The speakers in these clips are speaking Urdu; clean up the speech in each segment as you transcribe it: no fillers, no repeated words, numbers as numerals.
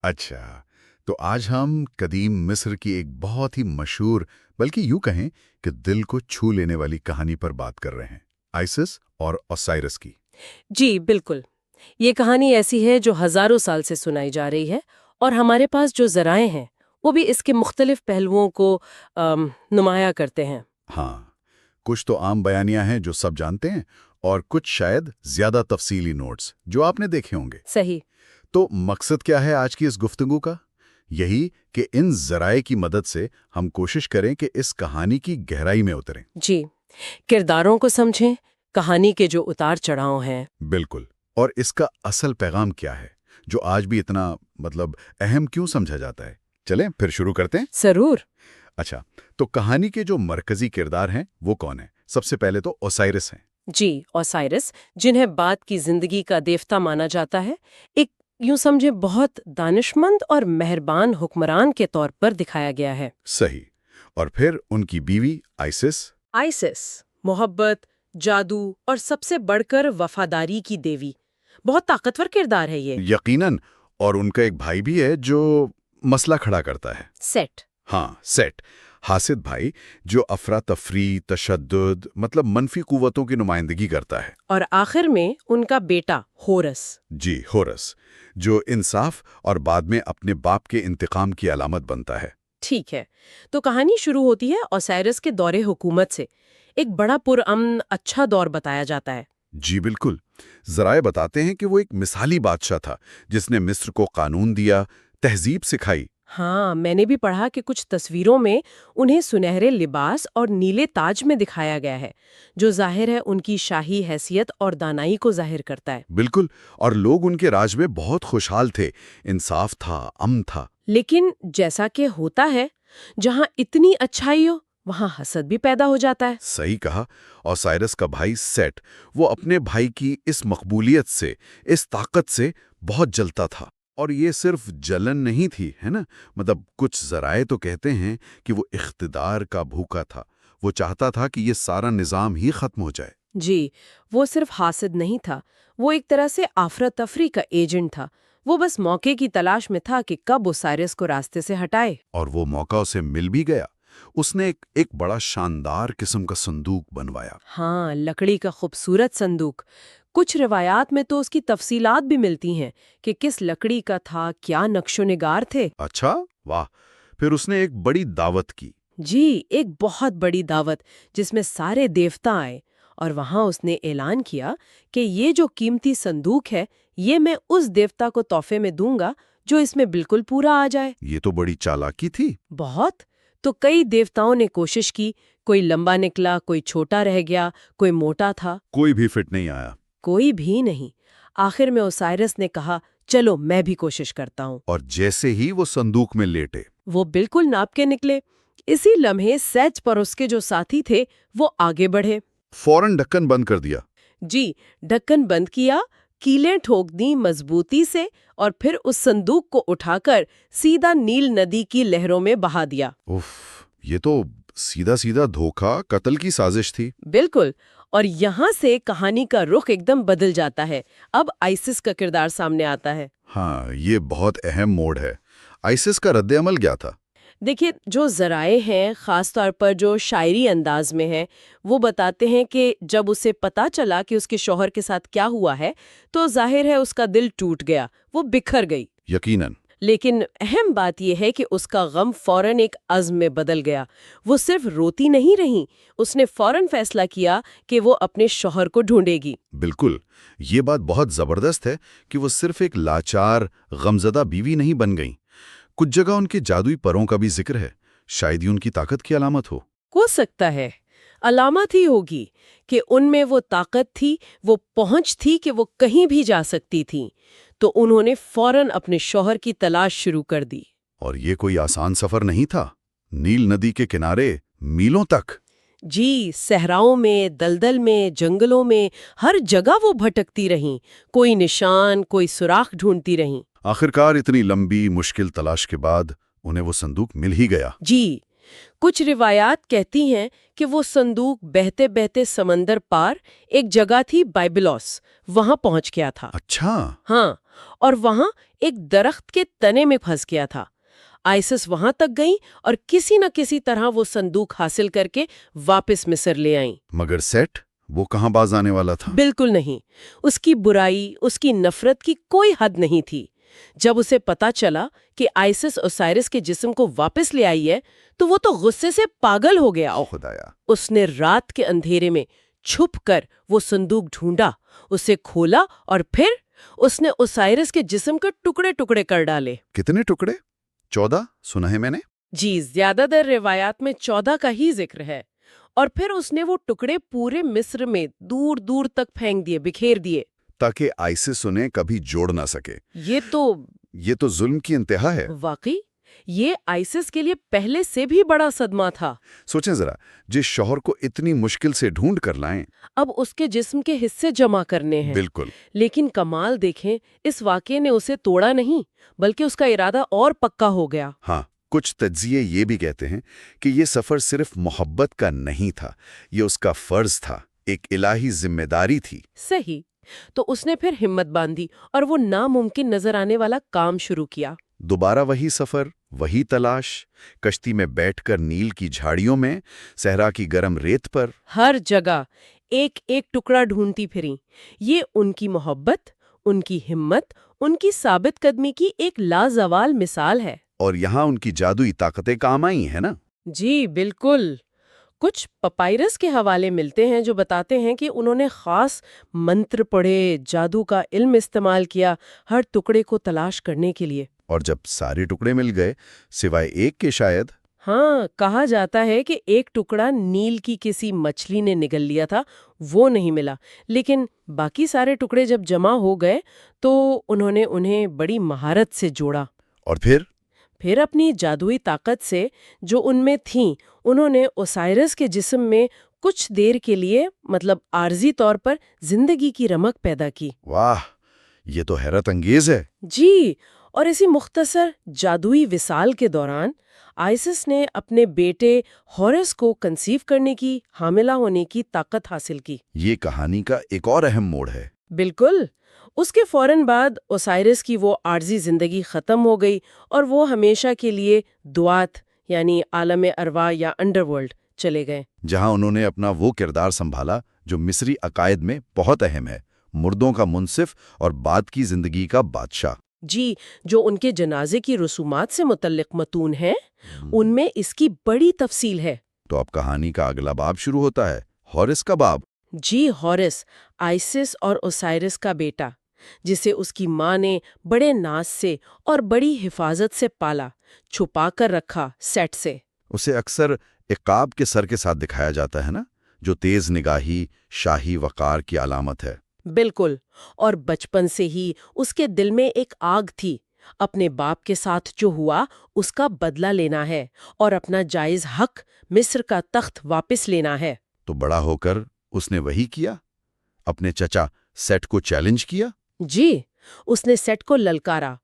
اچھا، تو آج ہم قدیم مصر کی ایک بہت ہی مشہور بلکہ یوں کہیں کہ دل کو چھو لینے والی کہانی پر بات کر رہے ہیں، آئسس اور اوسائرس کی۔ جی بالکل، یہ کہانی ایسی ہے جو ہزاروں سال سے سنائی جا رہی ہے، اور ہمارے پاس جو ذرائع ہیں وہ بھی اس کے مختلف پہلوؤں کو نمایاں کرتے ہیں۔ ہاں، کچھ تو عام بیانیاں ہیں جو سب جانتے ہیں، اور کچھ شاید زیادہ تفصیلی نوٹس جو آپ نے دیکھے ہوں گے۔ صحیح۔ تو مقصد کیا ہے آج کی اس گفتگو کا؟ یہی کہ ان ذرائع کی مدد سے ہم کوشش کریں کہ اس کہانی کی گہرائی میں اتریں۔ جی، کرداروں کو سمجھیں، کہانی کے جو اتار چڑھاؤ ہیں۔ بالکل، اور اس کا اصل پیغام کیا ہے جو آج بھی اتنا اہم کیوں سمجھا جاتا ہے؟ چلیں پھر شروع کرتے ہیں۔ ضرور۔ اچھا، تو کہانی کے جو مرکزی کردار ہیں وہ کون ہیں؟ سب سے پہلے تو اوسائرس ہیں۔ جی، اوسائرس، جنہیں بعد کی زندگی کا دیوتا مانا جاتا ہے، ایک یوں سمجھے بہت دانشمند اور مہربان حکمران کے طور پر دکھایا گیا ہے۔ صحیح، اور پھر ان کی بیوی آئسس۔ آئسس، محبت، جادو اور سب سے بڑھ کر وفاداری کی دیوی، بہت طاقتور کردار ہے یہ۔ یقیناً، اور ان کا ایک بھائی بھی ہے جو مسئلہ کھڑا کرتا ہے۔ سیٹ۔ ہاں، سیٹ، حاسد بھائی، جو افراتفری، تشدد، منفی قوتوں کی نمائندگی کرتا ہے۔ اور آخر میں ان کا بیٹا ہورس۔ جی، ہورس، جو انصاف اور بعد میں اپنے باپ کے انتقام کی علامت بنتا ہے۔ ٹھیک ہے، تو کہانی شروع ہوتی ہے اوسائرس کے دور حکومت سے۔ ایک بڑا پرامن اچھا دور بتایا جاتا ہے۔ جی بالکل، ذرائع بتاتے ہیں کہ وہ ایک مثالی بادشاہ تھا جس نے مصر کو قانون دیا، تہذیب سکھائی۔ ہاں، میں نے بھی پڑھا کہ کچھ تصویروں میں انہیں سنہرے لباس اور نیلے تاج میں دکھایا گیا ہے، جو ظاہر ہے ان کی شاہی حیثیت اور دانائی کو ظاہر کرتا ہے۔ بالکل، اور لوگ ان کے راج میں بہت خوشحال تھے، انصاف تھا، امن تھا۔ لیکن جیسا کہ ہوتا ہے، جہاں اتنی اچھائی ہو وہاں حسد بھی پیدا ہو جاتا ہے۔ صحیح کہا، اوسائرس کا بھائی سیٹ، وہ اپنے بھائی کی اس مقبولیت سے، اس طاقت سے بہت جلتا تھا۔ اور یہ صرف جلن نہیں تھی، ہے نا؟ کچھ ذرائع تو کہتے ہیں کہ وہ اقتدار کا بھوکا تھا، وہ چاہتا تھا کہ یہ سارا نظام ہی ختم ہو جائے۔ جی، وہ صرف حاسد نہیں تھا، وہ ایک طرح سے افراتفری کا ایجنٹ تھا۔ وہ بس موقع کی تلاش میں تھا کہ کب اوسائرس کو راستے سے ہٹائے۔ اور وہ موقع اسے مل بھی گیا۔ اس نے ایک بڑا شاندار قسم کا صندوق بنوایا۔ ہاں، لکڑی کا خوبصورت صندوق۔ کچھ روایات میں تو اس کی تفصیلات بھی ملتی ہیں کہ کس لکڑی کا تھا، کیا نقش و نگار تھے۔ اچھا، واہ! پھر اس نے ایک بڑی دعوت کی۔ جی، ایک بہت بڑی دعوت جس میں سارے دیوتا آئے، اور وہاں اس نے اعلان کیا کہ یہ جو قیمتی صندوق ہے یہ میں اس دیوتا کو تحفے میں دوں گا جو اس میں بالکل پورا آ جائے۔ یہ تو بڑی چالاکی تھی۔ بہت۔ تو کئی دیوتاؤں نے کوشش کی، کوئی لمبا نکلا، کوئی چھوٹا رہ گیا، کوئی موٹا تھا، کوئی بھی فٹ نہیں آیا۔ کوئی بھی نہیں۔ آخر میں اوسائرس نے کہا، چلو میں بھی کوشش کرتا ہوں۔ اور جیسے ہی وہ صندوق میں لیٹے، وہ بالکل ناپ کے نکلے۔ اسی لمحے سیج پر اس کے جو ساتھی تھے وہ آگے بڑھے۔ فوراً ڈھکن بند کر دیا۔ جی، ڈھکن بند کیا، کیلیں ٹھوک دیں مضبوطی سے، اور پھر اس صندوق کو اٹھا کر سیدھا نیل ندی کی لہروں میں بہا دیا۔ اف، یہ تو سیدھا سیدھا دھوکہ، قتل کی سازش تھی۔ بالکل، اور یہاں سے کہانی کا رخ ایک دم بدل جاتا ہے۔ اب آئسس کا کردار سامنے آتا ہے۔ ہاں، یہ بہت اہم موڑ ہے۔ آئسس کا رد عمل کیا تھا؟ دیکھیے، جو ذرائع ہیں خاص طور پر جو شاعری انداز میں ہیں، وہ بتاتے ہیں کہ جب اسے پتہ چلا کہ اس کے شوہر کے ساتھ کیا ہوا ہے تو ظاہر ہے اس کا دل ٹوٹ گیا، وہ بکھر گئی۔ یقیناً۔ لیکن اہم بات یہ ہے کہ اس کا غم فوراً ایک عزم میں بدل گیا۔ وہ صرف روتی نہیں رہی، اس نے فوراً فیصلہ کیا کہ وہ اپنے شوہر کو ڈھونڈے گی۔ بالکل، یہ بات بہت زبردست ہے کہ وہ صرف ایک لاچار، غمزدہ بیوی نہیں بن گئیں۔ کچھ جگہ ان کے جادوئی پروں کا بھی ذکر ہے، شاید یہ ان کی طاقت کی علامت ہو سکتا ہے، علامت ہی ہوگی کہ ان میں وہ طاقت تھی، وہ پہنچ تھی کہ وہ کہیں بھی جا سکتی تھیں، تو انہوں نے فوراً اپنے شوہر کی تلاش شروع کر دی۔ اور یہ کوئی آسان سفر نہیں تھا، نیل ندی کے کنارے، میلوں تک۔ جی، صحراؤں میں، دلدل میں، جنگلوں میں، ہر جگہ وہ بھٹکتی رہیں، کوئی نشان، کوئی سوراخ ڈھونڈتی رہیں۔ آخرکار اتنی لمبی مشکل تلاش کے بعد انہیں وہ صندوق مل ہی گیا۔ جی، کچھ روایات کہتی ہیں کہ وہ صندوق بہتے بہتے سمندر پار ایک جگہ تھی بائبلوس، وہاں پہنچ گیا تھا۔ اچھا۔ ہاں، اور وہاں ایک درخت کے تنے میں پھنس گیا تھا۔ آئسس وہاں تک گئی اور کسی نہ کسی طرح وہ صندوق حاصل کر کے واپس مصر لے آئیں۔ مگر سیٹ وہ کہاں باز آنے والا تھا؟ بالکل نہیں۔ اس کی برائی، اس کی نفرت کی کوئی حد نہیں تھی۔ جب اسے پتا چلا کہ آئسس اوسائرس کے جسم کو واپس لے آئی ہے تو وہ تو غصے سے پاگل ہو گیا۔ خدایا! اس نے رات کے اندھیرے میں چھپ کر وہ صندوق ڈھونڈا، اسے کھولا اور پھر اس نے اوسائرس کے جسم کے ٹکڑے ٹکڑے کر ڈالے۔ کتنے ٹکڑے؟ 14 سنا ہے میں نے۔ جی، زیادہ تر روایات میں 14 کا ہی ذکر ہے۔ اور پھر اس نے وہ ٹکڑے پورے مصر میں دور دور تک پھینک دیے، بکھیر دیے، تاکہ آئسس انہیں کبھی جوڑ نہ سکے۔ یہ تو ظلم کی انتہا ہے۔ واقعی یہ آئسس کے لیے پہلے سے بھی بڑا صدمہ تھا۔ سوچیں ذرا، جس شوہر کو اتنی مشکل سے ڈھونڈ کر لائیں، اب اس کے جسم کے حصے جمع کرنے ہیں۔ بالکل۔ لیکن کمال دیکھیں، اس واقعے نے اسے توڑا نہیں، بلکہ اس کا ارادہ اور پکا ہو گیا۔ ہاں، کچھ تجزیے یہ بھی کہتے ہیں کہ یہ سفر صرف محبت کا نہیں تھا، یہ اس کا فرض تھا، ایک الہی ذمہ داری تھی۔ صحیح۔ تو اس نے پھر ہمت باندھی اور وہ ناممکن نظر آنے والا کام شروع کیا۔ دوبارہ وہی سفر، وہی تلاش، کشتی میں بیٹھ کر نیل کی جھاڑیوں میں، صحرا کی گرم ریت پر، ہر جگہ ایک ایک ٹکڑا ڈھونڈتی پھریں۔ یہ ان کی محبت، ان کی ہمت، ان کی ثابت قدمی کی ایک لازوال مثال ہے۔ اور یہاں ان کی جادوئی طاقتیں کام آئی ہیں نا؟ جی بالکل۔ کچھ پپائرس کے حوالے ملتے ہیں جو بتاتے ہیں کہ انہوں نے خاص منتر پڑھے، جادو کا علم استعمال کیا ہر ٹکڑے کو تلاش کرنے کے لیے۔ اور جب سارے ٹکڑے مل گئے، سوائے ایک کے شاید، ہاں، کہا جاتا ہے کہ ایک ٹکڑا نیل کی کسی مچھلی نے نگل لیا تھا، وہ نہیں ملا، لیکن باقی سارے ٹکڑے جب جمع ہو گئے تو انہوں نے انہیں بڑی مہارت سے جوڑا۔ اور پھر اپنی جادوئی طاقت سے جو ان میں تھیں، انہوں نے اوسائرس کے جسم میں کچھ دیر کے لیے، مطلب عارضی طور پر، زندگی کی رمق پیدا کی۔ واہ، یہ تو حیرت انگیز ہے۔ جی، اور اسی مختصر جادوئی وصال کے دوران آئسس نے اپنے بیٹے ہورس کو کنسیو کرنے کی، حاملہ ہونے کی طاقت حاصل کی۔ یہ کہانی کا ایک اور اہم موڑ ہے۔ بالکل۔ اس کے فوراً بعد اوسائرس کی وہ عارضی زندگی ختم ہو گئی اور وہ ہمیشہ کے لیے دوات یعنی عالم ارواح یا انڈر ورلڈ چلے گئے، جہاں انہوں نے اپنا وہ کردار سنبھالا جو مصری عقائد میں بہت اہم ہے، مردوں کا منصف اور بعد کی زندگی کا بادشاہ۔ جی، جو ان کے جنازے کی رسومات سے متعلق متون ہیں، ان میں اس کی بڑی تفصیل ہے۔ تو اب کہانی کا اگلا باب شروع ہوتا ہے، ہورس کا باب۔ جی، ہورس آئسس اور اوسائرس کا بیٹا، جسے اس کی ماں نے بڑے ناز سے اور بڑی حفاظت سے پالا، چھپا کر رکھا سیٹ سے۔ اسے اکثر عقاب کے سر کے ساتھ دکھایا جاتا ہے نا، جو تیز نگاہی، شاہی وقار کی علامت ہے۔ بالکل، اور بچپن سے ہی اس کے دل میں ایک آگ تھی، اپنے باپ کے ساتھ جو ہوا اس کا بدلہ لینا ہے اور اپنا جائز حق، مصر کا تخت واپس لینا ہے۔ تو بڑا ہو کر اس نے وہی کیا، اپنے چچا سیٹ کو چیلنج کیا۔ جی، اس نے سیٹ کو للکارا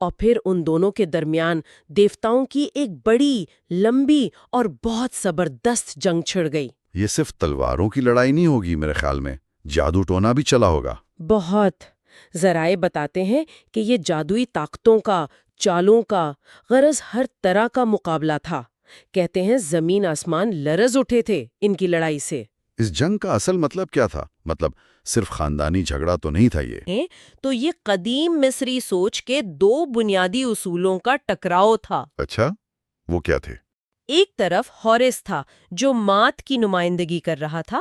اور پھر ان دونوں کے درمیان دیوتاؤں کی ایک بڑی، لمبی اور بہت زبردست جنگ چھڑ گئی۔ یہ صرف تلواروں کی لڑائی نہیں ہوگی، میرے خیال میں جادو ٹونا بھی چلا ہوگا۔ بہت۔ ذرائع بتاتے ہیں کہ یہ جادوئی طاقتوں کا، چالوں کا، غرض ہر طرح کا مقابلہ تھا۔ کہتے ہیں زمین آسمان لرز اٹھے تھے ان کی لڑائی سے۔ اس جنگ کا اصل مطلب کیا تھا؟ مطلب صرف خاندانی جھگڑا تو نہیں تھا یہ؟ تو یہ قدیم مصری سوچ کے دو بنیادی اصولوں کا ٹکراؤ تھا۔ اچھا، وہ کیا تھے؟ ایک طرف ہورس تھا جو مات کی نمائندگی کر رہا تھا،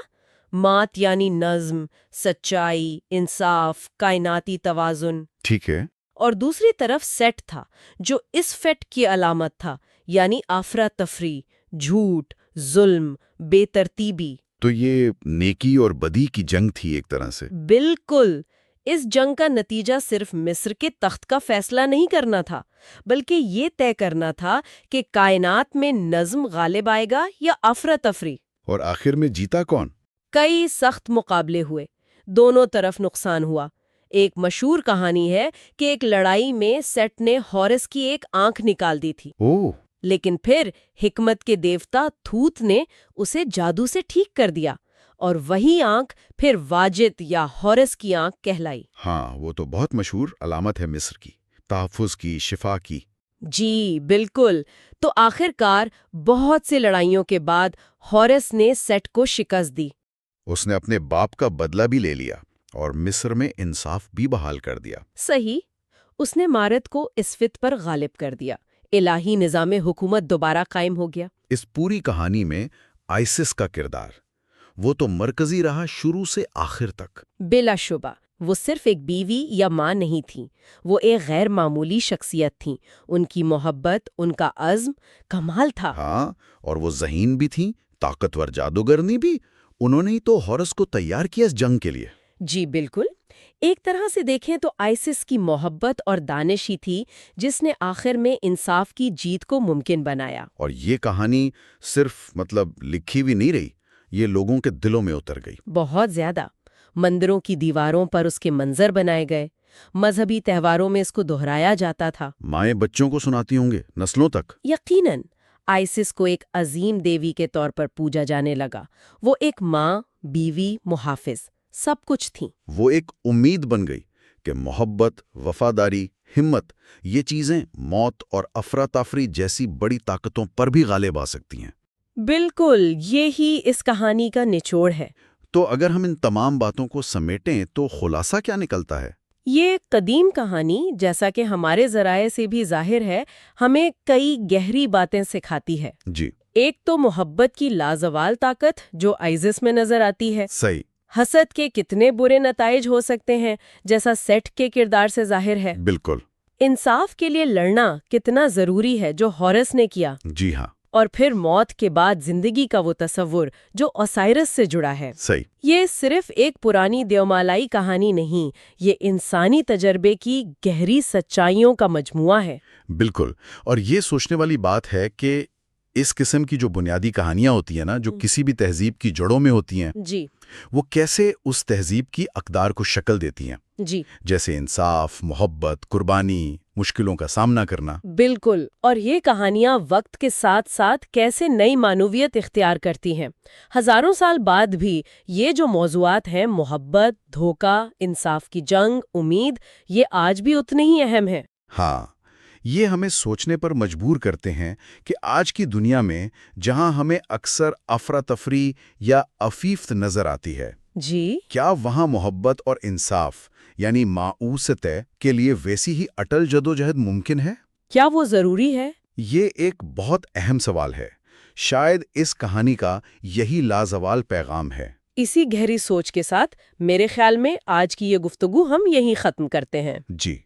مات یعنی نظم، سچائی، انصاف، کائناتی توازن۔ ٹھیک ہے۔ اور دوسری طرف سیٹ تھا جو اس فیٹ کی علامت تھا، یعنی افراتفری، جھوٹ، ظلم، بے ترتیبی۔ تو یہ نیکی اور بدی کی جنگ تھی ایک طرح سے۔ بالکل۔ اس جنگ کا نتیجہ صرف مصر کے تخت کا فیصلہ نہیں کرنا تھا، بلکہ یہ طے کرنا تھا کہ کائنات میں نظم غالب آئے گا یا افراتفری۔ اور آخر میں جیتا کون؟ کئی سخت مقابلے ہوئے، دونوں طرف نقصان ہوا۔ ایک مشہور کہانی ہے کہ ایک لڑائی میں سیٹ نے ہورس کی ایک آنکھ نکال دی تھی، اوہ! لیکن پھر حکمت کے دیوتا تھوت نے اسے جادو سے ٹھیک کر دیا، اور وہی آنکھ پھر واجد یا ہورس کی آنکھ کہلائی۔ ہاں، وہ تو بہت مشہور علامت ہے مصر کی۔ تحفظ کی، شفا کی۔ جی بالکل۔ تو آخر کار بہت سی لڑائیوں کے بعد ہورس نے سیٹ کو شکست دی۔ اس نے اپنے باپ کا بدلہ بھی لے لیا اور مصر میں انصاف بھی بحال کر دیا۔ صحیح، اس نے مارت کو اسفت پر غالب کر دیا، الہی نظام حکومت دوبارہ قائم ہو گیا۔ اس پوری کہانی میں آئسس کا کردار، وہ تو مرکزی رہا شروع سے آخر تک۔ بلا شبہ وہ صرف ایک بیوی یا ماں نہیں تھیں، وہ ایک غیر معمولی شخصیت تھیں۔ ان کی محبت، ان کا عزم کمال تھا۔ ہاں، اور وہ ذہین بھی تھیں، طاقتور جادوگرنی بھی۔ انہوں نے ہی تو ہورس کو تیار کیا اس جنگ کے لیے۔ جی بالکل۔ ایک طرح سے دیکھیں تو آئسس کی محبت اور دانش ہی تھی جس نے آخر میں انصاف کی جیت کو ممکن بنایا۔ اور یہ کہانی صرف لکھی بھی نہیں رہی، یہ لوگوں کے دلوں میں اتر گئی۔ بہت زیادہ۔ مندروں کی دیواروں پر اس کے منظر بنائے گئے، مذہبی تہواروں میں اس کو دہرایا جاتا تھا۔ مائیں بچوں کو سناتی ہوں گے نسلوں تک۔ یقیناً آئسس کو ایک عظیم دیوی کے طور پر پوجا جانے لگا۔ وہ ایک ماں، بیوی، محافظ، سب کچھ تھیں۔ وہ ایک امید بن گئی کہ محبت، وفاداری، ہمت، یہ چیزیں موت اور افراتفری جیسی بڑی طاقتوں پر بھی غالب آ سکتی ہیں۔ بالکل، یہی اس کہانی کا نچوڑ ہے۔ تو اگر ہم ان تمام باتوں کو سمیٹیں تو خلاصہ کیا نکلتا ہے؟ یہ قدیم کہانی، جیسا کہ ہمارے ذرائع سے بھی ظاہر ہے، ہمیں کئی گہری باتیں سکھاتی ہے۔ جی، ایک تو محبت کی لازوال طاقت جو آئسس میں نظر آتی ہے۔ صحیح۔ حسد کے کتنے برے نتائج ہو سکتے ہیں، جیسا سیٹ کے کردار سے ظاہر ہے۔ بالکل۔ انصاف کے لیے لڑنا کتنا ضروری ہے جو ہورس نے کیا۔ جی ہاں، اور پھر موت کے بعد زندگی کا وہ تصور جو اوسائرس سے جڑا ہے۔ صحیح۔ یہ صرف ایک پرانی دیومالائی کہانی نہیں، یہ انسانی تجربے کی گہری سچائیوں کا مجموعہ ہے۔ بالکل، اور یہ سوچنے والی بات ہے کہ اس قسم کی جو بنیادی کہانیاں ہوتی ہیں نا، جو کسی بھی تہذیب کی جڑوں میں ہوتی ہیں، جی وہ کیسے اس تہذیب کی اقدار کو شکل دیتی ہیں، جی جیسے انصاف، محبت، قربانی، مشکلوں کا سامنا کرنا۔ بالکل، اور یہ کہانیاں وقت کے ساتھ ساتھ کیسے نئی معنویت اختیار کرتی ہیں۔ ہزاروں سال بعد بھی یہ جو موضوعات ہیں، محبت، دھوکہ، انصاف کی جنگ، امید، یہ آج بھی اتنے ہی اہم ہیں۔ ہاں، یہ ہمیں سوچنے پر مجبور کرتے ہیں کہ آج کی دنیا میں جہاں ہمیں اکثر افراتفری یا عفیف نظر آتی ہے، جی کیا وہاں محبت اور انصاف یعنی ماؤست کے لیے ویسی ہی اٹل جدوجہد ممکن ہے؟ کیا وہ ضروری ہے؟ یہ ایک بہت اہم سوال ہے۔ شاید اس کہانی کا یہی لازوال پیغام ہے۔ اسی گہری سوچ کے ساتھ میرے خیال میں آج کی یہ گفتگو ہم یہیں ختم کرتے ہیں۔ جی۔